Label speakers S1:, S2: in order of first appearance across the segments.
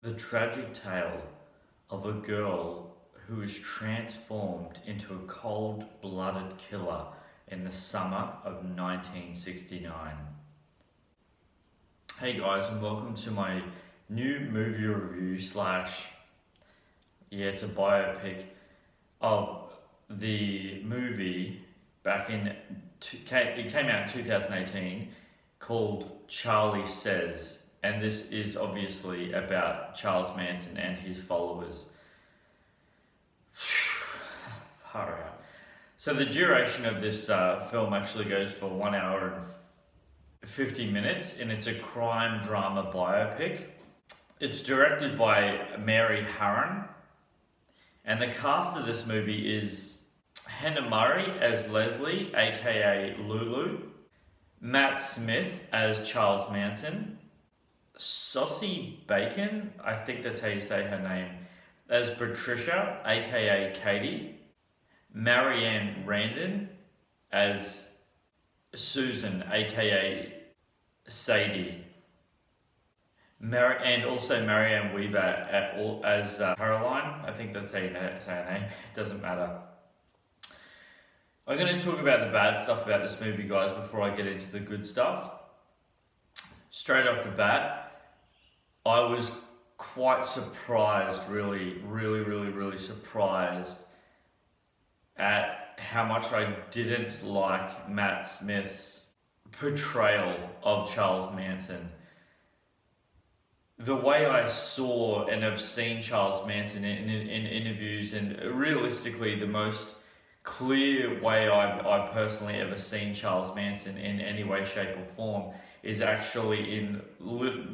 S1: The tragic tale of a girl who is transformed into a cold-blooded killer in the summer of 1969. Hey guys, and welcome to my new movie review slash, it's a biopic of the movie back in, it came out in 2018 called Charlie Says. And this is obviously about Charles Manson and his followers. Far out. So the duration of this film actually goes for 1 hour and 50 minutes, and it's a crime drama biopic. It's directed by Mary Harron, and the cast of this movie is Hannah Murray as Leslie, aka Lulu, Matt Smith as Charles Manson, Saucy Bacon, I think that's how you say her name, as Patricia, aka Katie, Marianne Randon as Susan, aka Sadie, and also Marianne Weaver as Caroline. I think that's how you say her name. It doesn't matter. I'm going to talk about the bad stuff about this movie, guys, before I get into the good stuff. Straight off the bat, I was quite surprised, really surprised at how much I didn't like Matt Smith's portrayal of Charles Manson. The way I saw and have seen Charles Manson in interviews, and realistically the most clear way I've personally ever seen Charles Manson in any way, shape or form is actually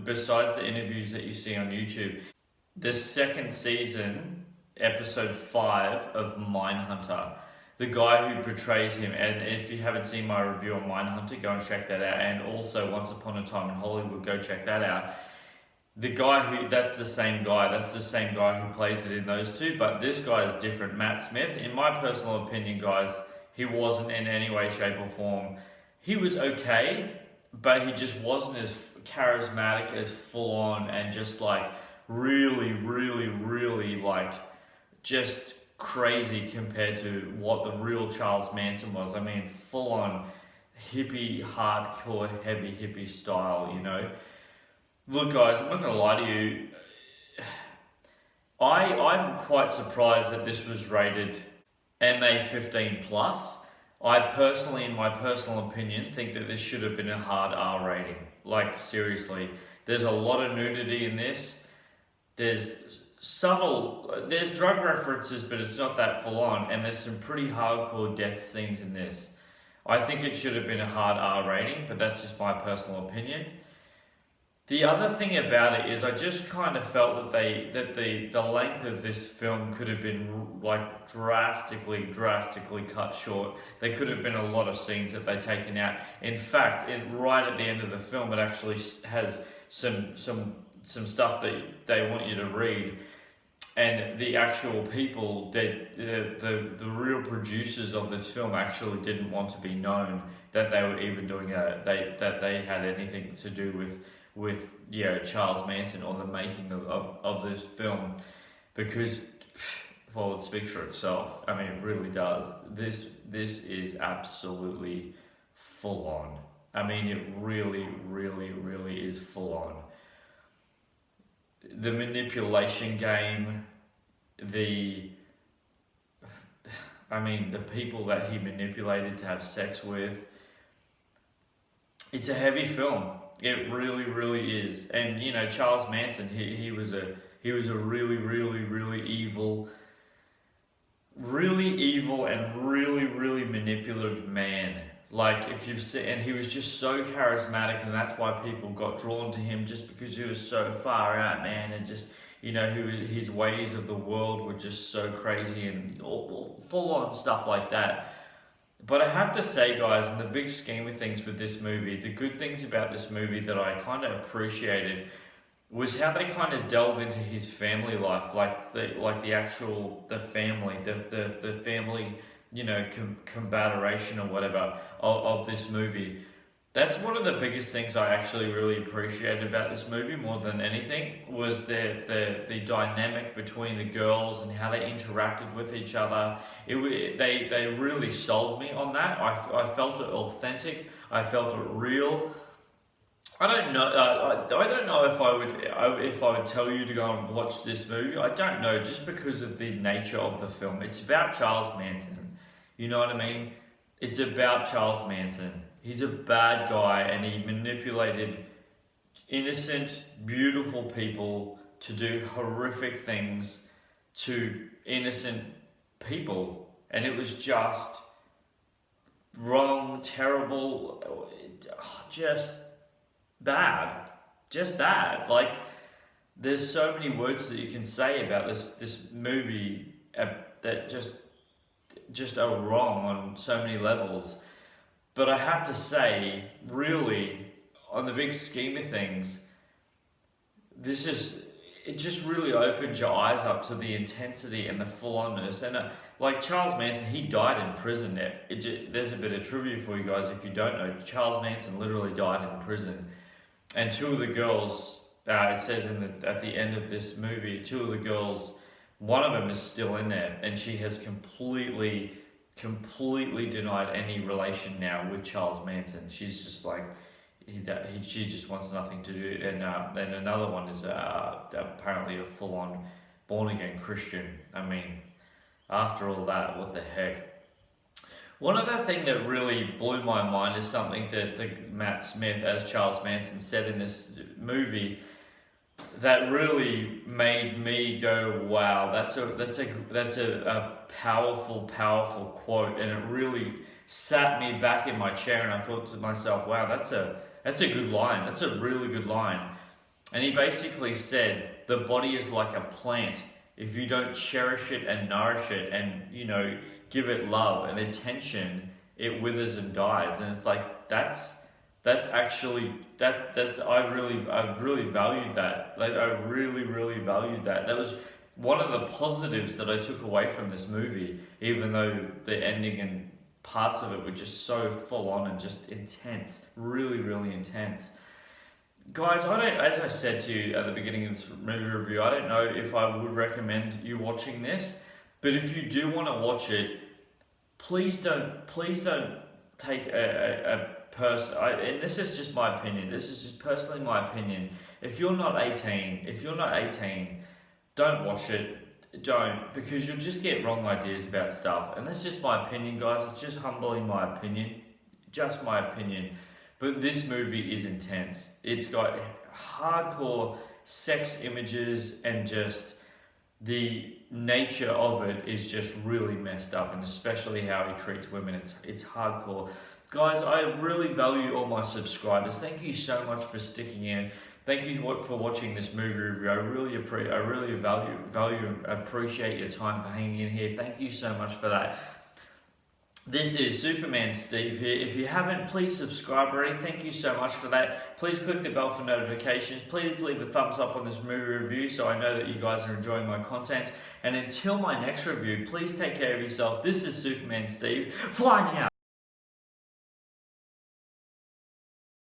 S1: besides the interviews that you see on YouTube, the second season, episode 5 of Mindhunter. The guy who portrays him, and if you haven't seen my review on Mindhunter, go and check that out. And also Once Upon a Time in Hollywood, go check that out. That's the same guy who plays it in those two, but this guy is different. Matt Smith, in my personal opinion, guys, he wasn't in any way, shape or form. He was okay, but he just wasn't as charismatic, as full on, and just like really like just crazy compared to what the real Charles Manson was. I mean, full on hippie, hardcore, heavy hippie style, you know. Look guys, I'm not going to lie to you, I'm quite surprised that this was rated MA15 plus. I personally, in my personal opinion, think that this should have been a hard R rating. Like, seriously. There's a lot of nudity in this. There's drug references, but it's not that full on. And there's some pretty hardcore death scenes in this. I think it should have been a hard R rating, but that's just my personal opinion. The other thing about it is I just kind of felt that the length of this film could have been like drastically cut short. There could have been a lot of scenes that they've taken out. In fact, right at the end of the film, it actually has some stuff that they want you to read. And the actual people, the real producers of this film actually didn't want to be known that they were even doing that they had anything to do with Charles Manson or the making of this film, because, well, it speaks for itself. I mean, it really does. This is absolutely full on. I mean, it really is full on. The manipulation game, the people that he manipulated to have sex with. It's a heavy film. It really is. And you know, Charles Manson, he was a really evil and really manipulative man. Like, if you've seen, and he was just so charismatic, and that's why people got drawn to him, just because he was so far out, man, and just, you know, his ways of the world were just so crazy and all full on stuff like that. But I have to say, guys, in the big scheme of things with this movie, the good things about this movie that I kind of appreciated was how they kind of delve into his family life, like the family, the family, you know, combateration or whatever of this movie. That's one of the biggest things I actually really appreciated about this movie more than anything was the dynamic between the girls and how they interacted with each other. They really sold me on that. I felt it authentic. I felt it real. I don't know. I don't know if I would tell you to go and watch this movie. I don't know, just because of the nature of the film. It's about Charles Manson. You know what I mean? It's about Charles Manson. He's a bad guy, and he manipulated innocent, beautiful people to do horrific things to innocent people. And it was just wrong, terrible, just bad. Just bad. Like, there's so many words that you can say about this movie that just are wrong on so many levels. But I have to say, really, on the big scheme of things, it just really opens your eyes up to the intensity and the full-onness. And like Charles Manson, he died in prison. There's a bit of trivia for you guys if you don't know. Charles Manson literally died in prison. And two of the girls, it says at the end of this movie, two of the girls, one of them is still in there, and she has completely denied any relation now with Charles Manson. She's just like, she just wants nothing to do. And then another one is apparently a full-on born-again Christian. I mean, after all that, what the heck? One other thing that really blew my mind is something that Matt Smith, as Charles Manson, said in this movie that really made me go, wow, that's a powerful quote, and it really sat me back in my chair, and I thought to myself, wow, that's a good line. That's a really good line. And he basically said, the body is like a plant. If you don't cherish it and nourish it and, give it love and attention, it withers and dies. And it's like, that's actually, I really valued that. Like, I really valued that. That was one of the positives that I took away from this movie, even though the ending and parts of it were just so full on and just intense, really intense. Guys, as I said to you at the beginning of this movie review, I don't know if I would recommend you watching this, but if you do want to watch it, please don't take a person, and this is just my opinion, this is just personally my opinion. If you're not 18, don't watch it. Don't, because you'll just get wrong ideas about stuff. And that's just my opinion, guys. It's just humbly my opinion. Just my opinion. But this movie is intense. It's got hardcore sex images, and just the nature of it is just really messed up, and especially how he treats women. It's hardcore. Guys, I really value all my subscribers. Thank you so much for sticking in. Thank you for watching this movie review. I really appreciate your time for hanging in here. Thank you so much for that. This is Superman Steve here. If you haven't, please subscribe already. Thank you so much for that. Please click the bell for notifications. Please leave a thumbs up on this movie review so I know that you guys are enjoying my content. And until my next review, please take care of yourself. This is Superman Steve, flying out.